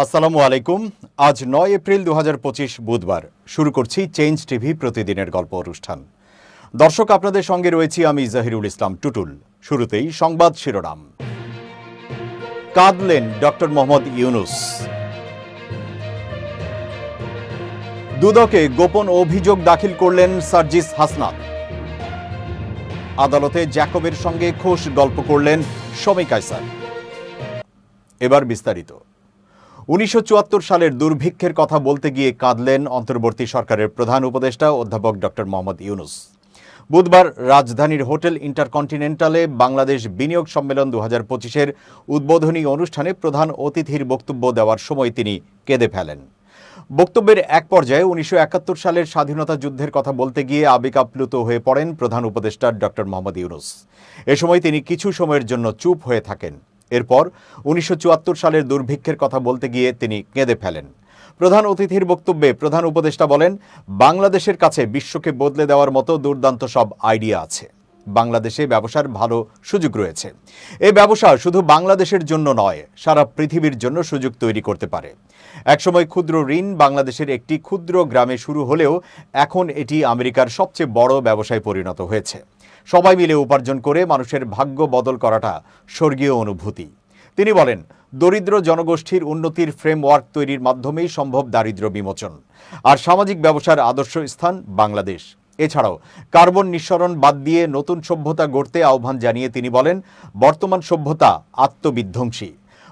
আসসালামু আলাইকুম। আজ ৯ এপ্রিল ২০২৫ বুধবার। শুরু করছি চেঞ্জ টিভি প্রতিদিনের গল্প অনুষ্ঠান। দর্শক, আপনাদের সঙ্গে রয়েছি আমি জহিরুল ইসলাম টুটুল। শুরুতেই সংবাদ শিরোনাম। কাঁদলেন ডক্টর মোহাম্মদ ইউনূস। দুদকে গোপন অভিযোগ দাখিল করলেন সার্জিস হাসনাত। আদালতে জ্যাকবের সঙ্গে খোশ গল্প করলেন শমী কায়সার। এবার বিস্তারিত। ১৯৭৪ সালের দুর্ভিক্ষের কথা বলতে গিয়ে কাঁদলেন অন্তর্বর্তী সরকারের প্রধান উপদেষ্টা অধ্যাপক ডক্টর মোহাম্মদ ইউনূস। বুধবার রাজধানীর হোটেল ইন্টারকন্টিনেন্টালে বাংলাদেশ বিনিয়োগ সম্মেলন ২০২৫-এর উদ্বোধনী অনুষ্ঠানে প্রধান অতিথির বক্তব্য দেওয়ার সময় তিনি কেঁদে ফেলেন। বক্তব্যের এক পর্যায়ে ১৯৭১ সালের স্বাধীনতা যুদ্ধের কথা বলতে গিয়ে আবেগ আপ্লুত হয়ে পড়েন প্রধান উপদেষ্টা ডক্টর মোহাম্মদ ইউনূস। এ সময় তিনি কিছু সময়ের জন্য চুপ হয়ে থাকেন। এরপর ১৯৭৪ সালের দুর্ভিক্ষের কথা বলতে গিয়ে তিনি কেঁদে ফেলেন। প্রধান অতিথির বক্তব্যে প্রধান উপদেষ্টা বলেন, বাংলাদেশের কাছে বিশ্বকে বদলে দেওয়ার মতো দুর্দান্ত সব আইডিয়া আছে। বাংলাদেশে ব্যবসার ভালো সুযোগ রয়েছে। এই ব্যবসা শুধু বাংলাদেশের জন্য নয়, সারা পৃথিবীর জন্য সুযোগ তৈরি করতে পারে। একসময় ক্ষুদ্র ঋণ বাংলাদেশের একটি ক্ষুদ্র গ্রামে শুরু হলেও এখন এটি আমেরিকার সবচেয়ে বড় ব্যবসায় পরিণত হয়েছে। সবাই মিলে উপার্জন করে মানুষের ভাগ্য বদল করাটা স্বর্গীয় অনুভূতি। তিনি বলেন, দরিদ্র জনগোষ্ঠীর উন্নতির ফ্রেমওয়ার্ক তৈরির মাধ্যমেই সম্ভব দারিদ্র্য বিমোচন। আর সামাজিক ব্যবসার আদর্শ স্থান বাংলাদেশ। এছাড়াও কার্বন নিঃসরণ বাদ দিয়ে নতুন সভ্যতা গড়তে আহ্বান জানিয়ে তিনি বলেন, বর্তমান সভ্যতা আত্মবিধ্বংসী।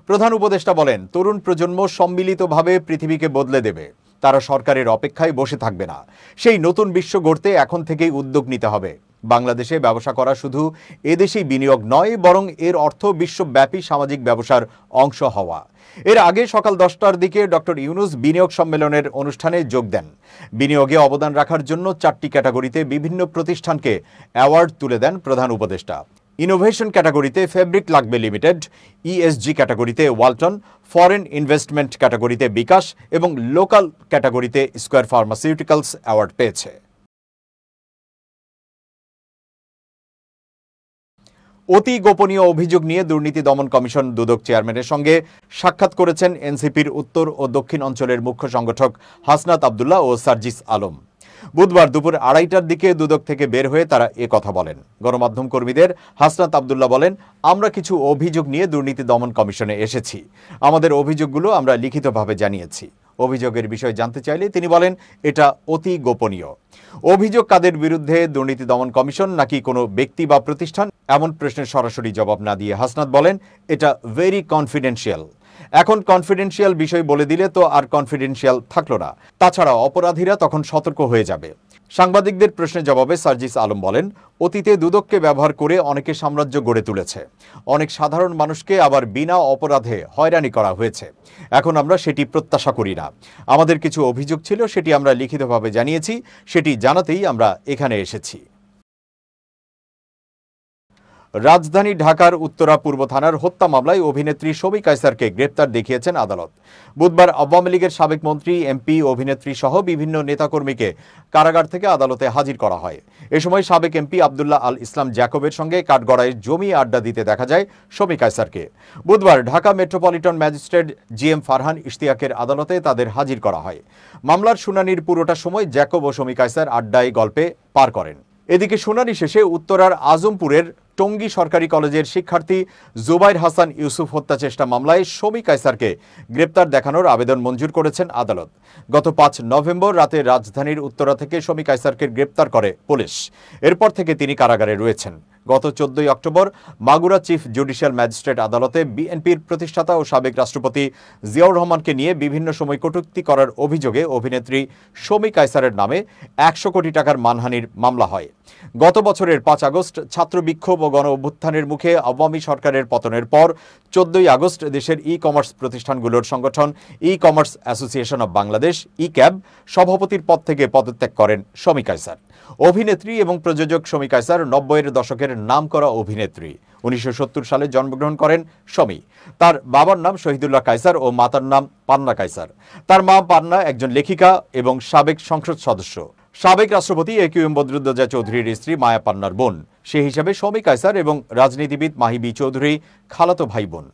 প্রধান উপদেষ্টা বলেন, তরুণ প্রজন্ম সম্মিলিতভাবে পৃথিবীকে বদলে দেবে। তারা সরকারের অপেক্ষায় বসে থাকবে না। সেই নতুন বিশ্ব গড়তে এখন থেকেই উদ্যোগ নিতে হবে। বাংলাদেশে ব্যবসা করা শুধু এদেশেই বিনিয়োগ নয়, বরং এর অর্থ বিশ্বব্যাপী সামাজিক ব্যবসার অংশ হওয়া। এর আগে সকাল ১০টার দিকে ডক্টর ইউনূস বিনিয়োগ সম্মেলনের অনুষ্ঠানে যোগ দেন। বিনিয়োগে অবদান রাখার জন্য ৪টি ক্যাটাগরিতে বিভিন্ন প্রতিষ্ঠানকে অ্যাওয়ার্ড তুলে দেন প্রধান উপদেষ্টা। ইনোভেশন ক্যাটাগরিতে ফেব্রিক লাগবে লিমিটেড, ইএসজি ক্যাটাগরিতে ওয়ালটন, ফরেন ইনভেস্টমেন্ট ক্যাটাগরিতে বিকাশ এবং লোকাল ক্যাটাগরিতে স্কয়ার ফার্মাসিউটিক্যালস অ্যাওয়ার্ড পেয়েছে। অতি গোপনীয় অভিযোগ নিয়ে দুর্নীতি দমন কমিশন দুদক চেয়ারম্যানের সঙ্গে সাক্ষাৎ করেছেন এনসিপির উত্তর ও দক্ষিণ অঞ্চলের মুখ্য সংগঠক হাসনাত আবদুল্লাহ ও সার্জিস আলম। বুধবার দুপুর ২:৩০টার দিকে দুদক থেকে বের হয়ে তারা কথা বলেন। গণমাধ্যম কর্মীদের হাসনাত আবদুল্লাহ বলেন, আমরা কিছু অভিযোগ নিয়ে দুর্নীতি দমন কমিশনে এসেছি। আমাদের অভিযোগগুলো আমরা লিখিতভাবে জানিয়েছি। অভিযোগের বিষয় জানতে চাইলে তিনি বলেন, এটা অতি গোপনীয়। অভিযোগ কাদের বিরুদ্ধে, দুর্নীতি দমন কমিশন নাকি কোনো ব্যক্তি বা প্রতিষ্ঠান, এমন প্রশ্নের সরাসরি জবাব না দিয়ে হাসনাত বলেন, এটা ভেরি কনফিডেন্সিয়াল। এখন কনফিডেন্সিয়াল বিষয় বলে দিলে তো আর কনফিডেন্সিয়াল থাকলো না। তাছাড়া অপরাধীরা তখন সতর্ক হয়ে যাবে। সাংবাদিকদের প্রশ্নের জবাবে সার্জিস আলম বলেন, অতীতে দুদককে ব্যবহার করে অনেকে সাম্রাজ্য গড়ে তুলেছে। অনেক সাধারণ মানুষকে আবার বিনা অপরাধে হয়রানি করা হয়েছে। এখন আমরা সেটি প্রত্যাশা করি না। আমাদের কিছু অভিযোগ ছিল, সেটি আমরা লিখিতভাবে জানিয়েছি। সেটি জানাতেই আমরা এখানে এসেছি। রাজধানী ঢাকার উত্তরা পূর্ব থানার হত্যা মামলায় অভিনেত্রী শমী কায়সারকে গ্রেপ্তার দেখিয়েছেন আদালত। বুধবার আওয়ামী লীগের সাবেক মন্ত্রী, এমপি, অভিনেত্রী সহ বিভিন্ন নেতাকর্মীকে কারাগার থেকে আদালতে হাজির করা হয়। এ সময় সাবেক এমপি আব্দুল্লাহ আল ইসলাম জ্যাকবের সঙ্গে কাঠগড়ায় জমিয়ে আড্ডা দিতে দেখা যায় শমী কায়সারকে। বুধবার Dhaka metropolitan magistrate GM Farhan ইশতিয়াকের আদালতে তাদের হাজির করা হয়। মামলার শুনানির পুরোটা সময় জ্যাকব ও শমী কায়সার আড্ডায় গল্পে পার করেন। এদিকে শুনানি শেষে উত্তরার আজমপুরের টঙ্গী সরকারি কলেজের শিক্ষার্থী জুবাইর হাসান ইউসুফ হত্যা চেষ্টা মামলায় শমী কায়সারকে গ্রেপ্তার দেখানোর আবেদন মঞ্জুর করেছেন আদালত। গত ৫ নভেম্বর রাতে রাজধানীর উত্তরা থেকে শমী কায়সারকে গ্রেপ্তার করে পুলিশ। এরপর থেকে তিনি কারাগারে রয়েছেন। গত ১৪ October Magura chief judicial magistrate আদালতে বিএনপির প্রতিষ্ঠাতা ও সাবেক রাষ্ট্রপতি জিয়াউর রহমানকে নিয়ে বিভিন্ন সময় কটূক্তি করার অভিযোগে অভিনেত্রী শমী কায়সারের নামে ১০০ কোটি টাকার মানহানির মামলা হয়। গত বছরের ৫ আগস্ট ছাত্র বিক্ষোভ ও গণ অভ্যুত্থানের মুখে আওয়ামী সরকারের পতনের পর ১৪ আগস্ট দেশের ই কমার্স প্রতিষ্ঠানগুলোর সংগঠন e commerce association of Bangladesh e-CAB সভাপতির পদ থেকে পদত্যাগ করেন শমী কায়সার। অভিনেত্রী এবং প্রযোজক শমী কায়সার ৯০-এর দশকের নামকরা অভিনেত্রী। ১৯৭০ সালে জন্মগ্রহণ করেন শমী। তার বাবার নাম শহীদুল্লাহ কায়সার ও মাতার নাম পান্না কায়সার। তার মা পান্না একজন লেখিকা এবং সাবেক সংসদ সদস্য। সাবেক রাষ্ট্রপতি একিউএম বদরুদ্দোজা চৌধুরীর স্ত্রী মায়া পান্নার বোন। সে হিসাবে শমী কায়সার এবং রাজনীতিবিদ মাহি বি চৌধুরী খালাতো ভাই বোন।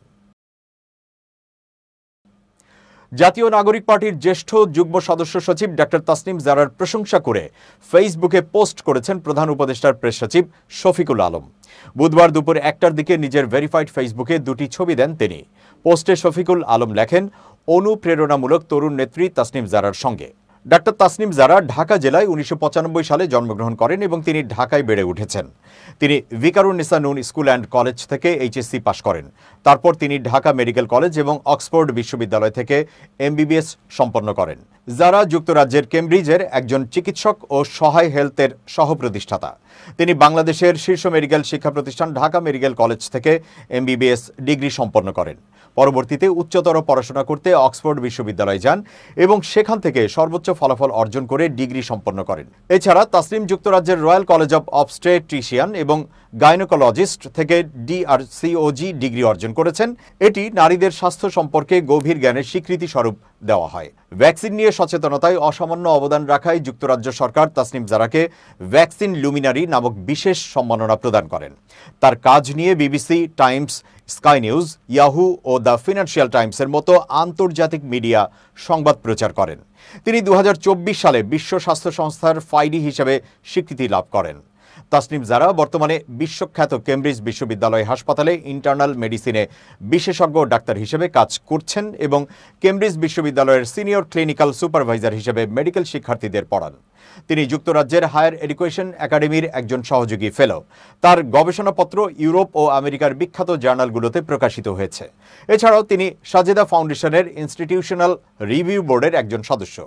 জাতীয় নাগরিক পার্টির জ্যেষ্ঠ যুগ্ম সদস্য সচিব ডক্টর তাসনিম জারার প্রশংসা করে ফেসবুকে পোস্ট করেছেন প্রধান উপদেষ্টার প্রেস সচিব শফিকুল আলম। বুধবার দুপুর 1টার দিকে নিজের ভেরিফাইড ফেসবুকে দুটি ছবি দেন তিনি। পোস্টে শফিকুল আলম লেখেন, অনুপ্রেরণামূলক তরুণ নেত্রী তাসনিম জারার সঙ্গে। ডক্টর তাসনিম জারা ঢাকা জেলায় 1995 সালে জন্মগ্রহণ করেন এবং তিনি ঢাকায় বেড়ে উঠেছেন। তিনি ভিকারুন্নিসা নূন স্কুল অ্যান্ড কলেজ থেকে এইচএসসি পাশ করেন। তারপর তিনি ঢাকা মেডিকেল কলেজ এবং অক্সফোর্ড বিশ্ববিদ্যালয় থেকে এমবিবিএস সম্পন্ন করেন। জারা যুক্তরাজ্যের কেমব্রিজের একজন চিকিৎসক ও সহায় হেলথের সহপ্রতিষ্ঠাতা। তিনি বাংলাদেশের শীর্ষ মেডিকেল শিক্ষা প্রতিষ্ঠান ঢাকা মেডিকেল কলেজ থেকে এমবিবিএস ডিগ্রি সম্পন্ন করেন। পরবর্তীতে উচ্চতর পড়াশোনা করতে অক্সফোর্ড বিশ্ববিদ্যালয়ে যান এবং সেখান থেকে সর্বোচ্চ ফলাফল অর্জন করে ডিগ্রি সম্পন্ন করেন। এছাড়া তাসনিম যুক্তরাজ্যের রয়্যাল কলেজ অব অবস্টেট্রিশিয়ান এবং গাইনোকোলজিস্ট থেকে DRCOG ডিগ্রি অর্জন করেছেন। এটি নারীদের স্বাস্থ্য সম্পর্কে গভীর জ্ঞানের স্বীকৃতি স্বরূপ দেওয়া হয়। ভ্যাকসিন নিয়ে সচেতনতায় অসামান্য অবদান রাখায় যুক্তরাজ্য সরকার তাসনিম জারাকে ভ্যাকসিন লুমিনারি নামক বিশেষ সম্মাননা প্রদান করেন। তার কাজ নিয়ে BBC, Times, Sky News, Yahoo ও দ্য ফিনান্সিয়াল টাইমসের মতো আন্তর্জাতিক মিডিয়া সংবাদ প্রচার করেন। তিনি 2024 সালে বিশ্ব স্বাস্থ্য সংস্থার ফাইডি হিসেবে স্বীকৃতি লাভ করেন। তাসনিম জারা বর্তমানে বিশ্বখ্যাত কেমব্রিজ বিশ্ববিদ্যালয় হাসপাতালে ইন্টারনাল মেডিসিনে বিশেষজ্ঞ ডাক্তার হিসেবে কাজ করছেন এবং কেমব্রিজ বিশ্ববিদ্যালয়ের সিনিয়র ক্লিনিক্যাল সুপারভাইজার হিসেবে মেডিকেল শিক্ষার্থীদের পড়ান। তিনি যুক্তরাজ্যের হায়ার এডুকেশন একাডেমির একজন সহযোগী ফেলো। তার গবেষণাপত্র ইউরোপ ও আমেরিকার বিখ্যাত জার্নালগুলোতে প্রকাশিত হয়েছে। এছাড়াও তিনি সাজেদা ফাউন্ডেশনের ইনস্টিটিউশনাল রিভিউ বোর্ডের একজন সদস্য।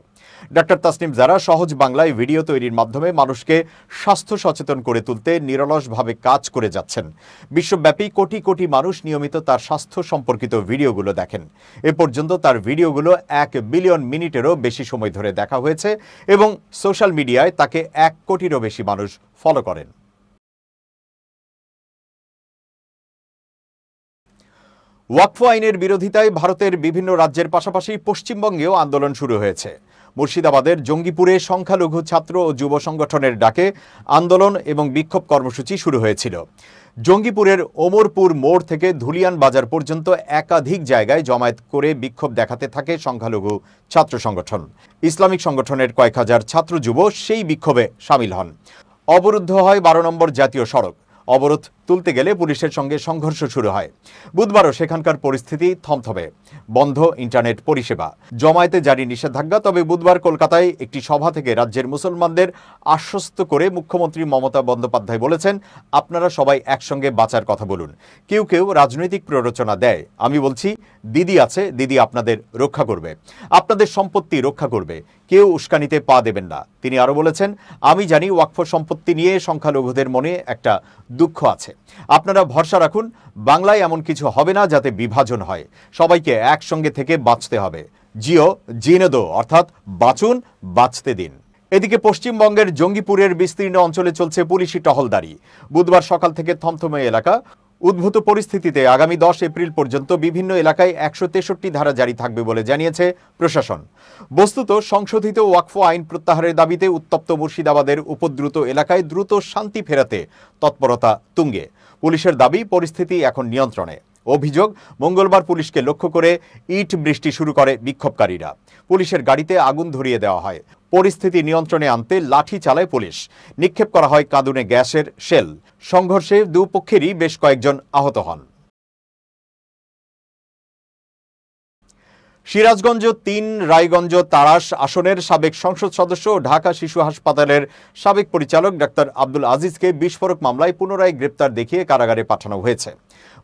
ডক্টর তাসনিম জারা সহজ বাংলায় ভিডিও তৈরির মাধ্যমে মানুষকে স্বাস্থ্য সচেতন করে তুলতে নিরলসভাবে কাজ করে যাচ্ছেন। বিশ্বব্যাপী কোটি কোটি মানুষ নিয়মিত তার স্বাস্থ্য সম্পর্কিত ভিডিওগুলো দেখেন। এ পর্যন্ত তার ভিডিওগুলো 1 বিলিয়ন মিনিটেরও বেশি সময় ধরে দেখা হয়েছে এবং সোশ্যাল মিডিয়ায় তাকে 1 কোটিরও বেশি মানুষ ফলো করেন। ওয়াকফ আইনের বিরোধিতায় ভারতের বিভিন্ন রাজ্যের পাশাপাশি পশ্চিমবঙ্গেও আন্দোলন শুরু হয়েছে। মুর্শিদাবাদের জঙ্গিপুরে সংখ্যালঘু ছাত্র ও যুব সংগঠনের ডাকে আন্দোলন এবং বিক্ষোভ কর্মসূচি শুরু হয়েছিল। জঙ্গিপুরের ওমরপুর মোড় থেকে ধুলিয়ান বাজার পর্যন্ত একাধিক জায়গায় জমায়েত করে বিক্ষোভ দেখাতে থাকে সংখ্যালঘু ছাত্র সংগঠন। ইসলামিক সংগঠনের কয়েক হাজার ছাত্র যুব সেই বিক্ষোভে সামিল হন। অবরুদ্ধ হয় 12 নম্বর জাতীয় সড়ক। অবরোধ তুলতে গেলে পুলিশের সঙ্গে সংঘর্ষ শুরু হয়। বুধবারও সেখানকার পরিস্থিতি থমথমে, বন্ধ ইন্টারনেট পরিষেবা, জমায়েতে জারি নিষেধাজ্ঞা। তবে বুধবার কলকাতায় একটি সভা থেকে রাজ্যের মুসলমানদের আশ্বস্ত করে মুখ্যমন্ত্রী মমতা বন্দ্যোপাধ্যায় বলেছেন, আপনারা সবাই একসঙ্গে বাঁচার কথা বলুন। কেউ কেউ রাজনৈতিক প্ররোচনা দেয়, আমি বলছি দিদি আছে, দিদি আপনাদের রক্ষা করবে, আপনাদের সম্পত্তি রক্ষা করবে, কেউ উস্কানিতে পা দেবেন না। তিনি আরও বলেছেন, আমি জানি ওয়াকফ সম্পত্তি নিয়ে সংখ্যালঘুদের মনে একটা দুঃখ আছে, আপনারা ভরসা রাখুন, বাংলায় এমন কিছু হবে না যাতে বিভাজন হয়। সবাইকে একসঙ্গে থেকে বাঁচতে হবে। জিও জিনে দো, অর্থাৎ বাঁচুন, বাঁচতে দিন। এদিকে পশ্চিমবঙ্গের জঙ্গিপুরের বিস্তীর্ণ অঞ্চলে চলছে পুলিশি টহলদারি। বুধবার সকাল থেকে থমথমে এলাকা। উদ্ভূত পরিস্থিতিতে আগামী 10 এপ্রিল পর্যন্ত বিভিন্ন এলাকায় 163 ধারা জারি থাকবে বলে জানিয়েছে প্রশাসন। বস্তুত সংশোধিত ওয়াকফ আইন প্রত্যাহারের দাবিতে উত্তপ্ত মুর্শিদাবাদের উপদ্রুত এলাকায় দ্রুত শান্তি ফেরাতে তৎপরতা তুঙ্গে। পুলিশের দাবি, পরিস্থিতি এখন নিয়ন্ত্রণে। অভিযোগ, মঙ্গলবার পুলিশকে লক্ষ্য করে ইট বৃষ্টি শুরু করে বিক্ষোভকারীরা। পুলিশের গাড়িতে আগুন ধরিয়ে দেওয়া হয়। পরিস্থিতি নিয়ন্ত্রণে আনতে লাঠি চালায় পুলিশ। নিক্ষেপ করা হয় কাঁদুনে গ্যাসের শেল। সংঘর্ষে দুপক্ষেরই বেশ কয়েকজন আহত হন। সিরাজগঞ্জ 3 রায়গঞ্জ তাড়াশ আসনের সাবেক সংসদ সদস্য ও ঢাকা শিশু হাসপাতালের সাবেক পরিচালক ডাক্তার আব্দুল আজিজকে বিস্ফোরক মামলায় পুনরায় গ্রেপ্তার দেখিয়ে কারাগারে পাঠানো হয়েছে।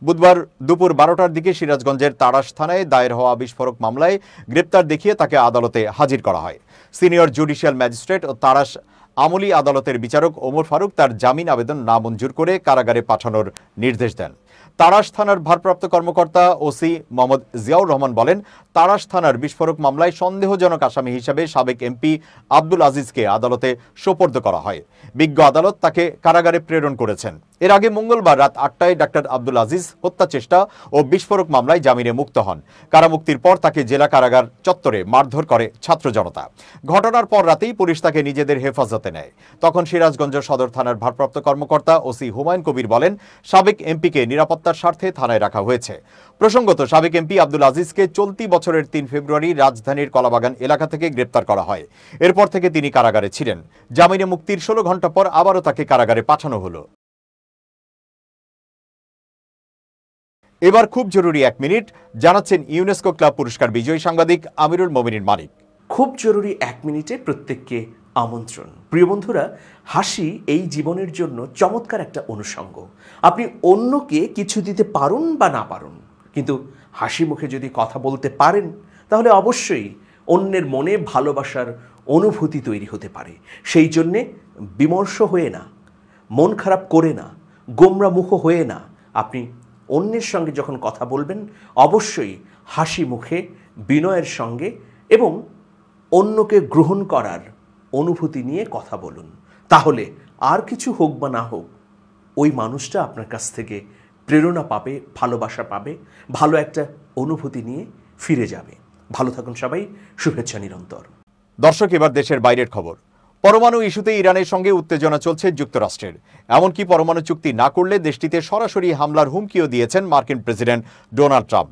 বুধবার দুপুর 12টার দিকে সিরাজগঞ্জের তাড়াশ থানায় দায়ের হওয়া বিস্ফোরক মামলায় গ্রেপ্তার দেখিয়ে তাকে আদালতে হাজির করা হয়। সিনিয়র জুডিশিয়াল ম্যাজিস্ট্রেট ও তাড়াশ আমলি আদালতের বিচারক ওমর ফারুক তার জামিন আবেদন নামঞ্জুর করে কারাগারে পাঠানোর নির্দেশ দেন। তাড়াশ থানার ভারপ্রাপ্ত কর্মকর্তা ওসি মোহাম্মদ জিয়াউর রহমান বলেন, তাড়াশ থানার বিস্ফোরক মামলায় সন্দেহজনক আসামি হিসেবে সাবেক এমপি আব্দুল আজিজকে আদালতে সোপর্দ করা হয়। বিজ্ঞ আদালত তাকে কারাগারে প্রেরণ করেছেন। এর আগে মঙ্গলবার রাত 8টায় ডাক্তার আব্দুল আজিজ হত্যা চেষ্টা ও বিস্ফোরক মামলায় জামিনে মুক্ত হন। কারামুক্তির পর তাকে জেলা কারাগার চত্বরে মারধর করে ছাত্র জনতা। ঘটনার পর রাতেই পুলিশ তাকে নিজেদের হেফাজতে নেয়। তখন সিরাজগঞ্জ সদর থানার ভারপ্রাপ্ত কর্মকর্তা ওসি হুমায়ুন কবির বলেন, সাবেক এমপিকে নিরাপত্তা নিরাপত্তার স্বার্থে থানায় রাখা হয়েছে। প্রসঙ্গত, সাবেক এমপি আব্দুল আজিজকে চলতি বছরের ৩ ফেব্রুয়ারি রাজধানীর কলাবাগান এলাকা থেকে গ্রেপ্তার করা হয়। এরপর থেকে তিনি কারাগারে ছিলেন। জামিনে মুক্তির ১৬ ঘণ্টা পর আবারও তাকে কারাগারে পাঠানো হলো। এবার খুব জরুরি ১ মিনিট জানাচ্ছেন ইউনেস্কো ক্লাব পুরস্কার বিজয়ী সাংবাদিক আমিরুল মোমিনিন মানিক। খুব জরুরি ১ মিনিটে প্রত্যেককে আমন্ত্রণ। প্রিয় বন্ধুরা, হাসি এই জীবনের জন্য চমৎকার একটা অনুষঙ্গ। আপনি অন্যকে কিছু দিতে পারুন বা না পারুন, কিন্তু হাসি মুখে যদি কথা বলতে পারেন তাহলে অবশ্যই অন্যের মনে ভালোবাসার অনুভূতি তৈরি হতে পারে। সেই জন্যে বিমর্ষ হয়ে না, মন খারাপ করে না, গোমরামুখ হয়ে না, আপনি অন্যের সঙ্গে যখন কথা বলবেন অবশ্যই হাসি মুখে, বিনয়ের সঙ্গে এবং অন্যকে গ্রহণ করার অনুভূতি নিয়ে কথা বলুন। তাহলে আর কিছু হোক বা না হোক, ওই মানুষটা আপনার কাছ থেকে প্রেরণা পাবে, ভালোবাসা পাবে, ভালো একটা অনুভূতি নিয়ে ফিরে যাবে। ভালো থাকুন সবাই, শুভেচ্ছা নিরন্তর। দর্শক, এবার দেশের বাইরের খবর। পরমাণু ইস্যুতে ইরানের সঙ্গে উত্তেজনা চলছে যুক্তরাষ্ট্রের। এমনকি পরমাণু চুক্তি না করলে দেশটিতে সরাসরি হামলার হুমকিও দিয়েছেন মার্কিন প্রেসিডেন্ট ডোনাল্ড ট্রাম্প।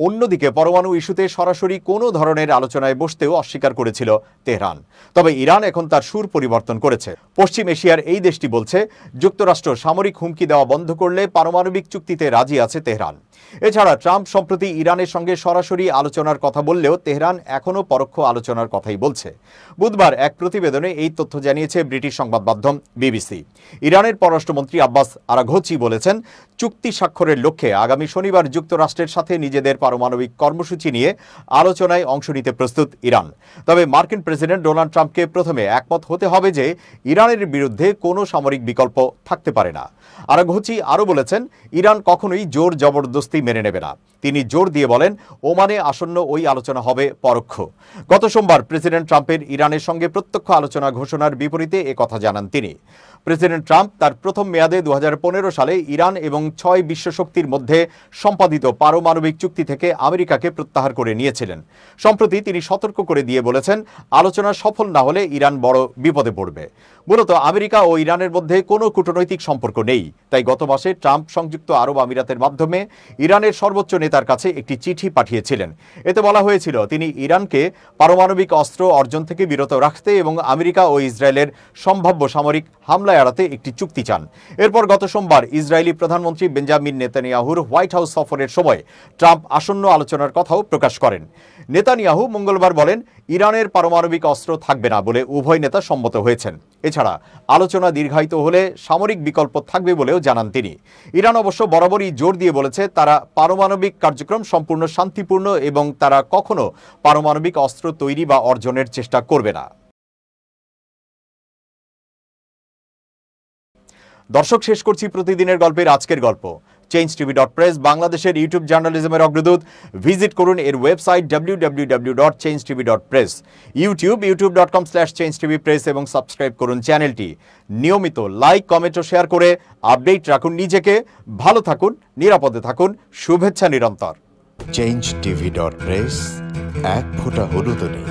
অন্যদিকে পরমাণু ইস্যুতে সরাসরি কোনো ধরনের আলোচনায় বসতেও অস্বীকার করেছিল তেহরান। তবে ইরান এখন তার সুর পরিবর্তন করেছে। পশ্চিম এশিয়ার এই দেশটি বলছে, যুক্তরাষ্ট্র সামরিক হুমকি দেওয়া বন্ধ করলে পারমাণবিক চুক্তিতে রাজি আছে তেহরান। এছাড়া ট্রাম্প সম্প্রতি ইরানের সঙ্গে সরাসরি আলোচনার কথা বললেও তেহরান এখনও পরোক্ষ আলোচনার কথাই বলছে। বুধবার এক প্রতিবেদনে এই তথ্য জানিয়েছে ব্রিটিশ সংবাদ মাধ্যম বিবিসি। ইরানের পররাষ্ট্রমন্ত্রী আব্বাস আরাঘচি বলেছেন, চুক্তি স্বাক্ষরের লক্ষ্যে আগামী শনিবার যুক্তরাষ্ট্রের সাথে নিজেদের পারমাণবিক কর্মসূচি নিয়ে আলোচনায় অংশ নিতে প্রস্তুত ইরান। তবে মার্কিন প্রেসিডেন্ট ডোনাল্ড ট্রাম্পকে প্রথমে একমত হতে হবে যে ইরানের বিরুদ্ধে কোনো সামরিক বিকল্প থাকতে পারে না। আরাঘচি আরও বলেছেন, ইরান কখনোই জোর জবরদস্তি মেনে নেবে না। তিনি জোর দিয়ে বলেন, ওমানে আসন্ন ওই আলোচনা হবে পরোক্ষ। গত সোমবার প্রেসিডেন্ট ট্রাম্পের ইরানের সঙ্গে প্রত্যক্ষ আলোচনা ঘোষণার বিপরীতে একথা জানান তিনি। প্রেসিডেন্ট ট্রাম্প তার প্রথম মেয়াদে ২০১৫ সালে ইরান এবং ৬ বিশ্বশক্তির মধ্যে সম্পাদিত পারমাণবিক চুক্তি থেকে আমেরিকাকে প্রত্যাহার করে নিয়েছিলেন। সম্প্রতি তিনি সতর্ক করে দিয়ে বলেছেন, আলোচনা সফল না হলে ইরান বড় বিপদে পড়বে। মূলত আমেরিকা ও ইরানের মধ্যে কোনো কূটনৈতিক সম্পর্ক নেই। তাই গত মাসে ট্রাম্প সংযুক্ত আরব আমিরাতের মাধ্যমে ইরানের সর্বোচ্চ নেতার কাছে একটি চিঠি পাঠিয়েছিলেন। এতে বলা হয়েছিল, তিনি ইরানকে পারমাণবিক অস্ত্র অর্জন থেকে বিরত রাখতে এবং আমেরিকা ও ইসরায়েলের সম্ভাব্য সামরিক হামলা এড়াতে একটি চুক্তি চান। এরপর গত সোমবার ইসরায়েলি প্রধানমন্ত্রী বেঞ্জামিন নেতানিয়াহুর হোয়াইট হাউস সফরের সময় ট্রাম্প আসন্ন আলোচনার কথাও প্রকাশ করেন। নেতানিয়াহু মঙ্গলবার বলেন, ইরানের পারমাণবিক অস্ত্র থাকবে না বলে উভয় নেতা সম্মত হয়েছেন। এছাড়া আলোচনা দীর্ঘায়িত হলে সামরিক বিকল্প থাকবে বলেও জানান তিনি। ইরান অবশ্য বরাবরই জোর দিয়ে বলেছে, তারা পারমাণবিক কার্যক্রম সম্পূর্ণ শান্তিপূর্ণ এবং তারা কখনো পারমাণবিক অস্ত্র তৈরি বা অর্জনের চেষ্টা করবে না। দর্শক, শেষ করছি প্রতিদিনের গল্পের আজকের গল্প। changetv.press বাংলাদেশের ইউটিউব জার্নালিজমের অগ্রদূত। ভিজিট করুন এর ওয়েবসাইট www.changetv.press, youtube.com/changetvpress এবং সাবস্ক্রাইব করুন চ্যানেলটি। নিয়মিত লাইক, কমেন্ট ও শেয়ার করে আপডেট রাখুন নিজেকে। ভালো থাকুন, নিরাপদে থাকুন, শুভেচ্ছা নিরন্তর। changetv.press, এক ফোঁটা হলুদও নেই।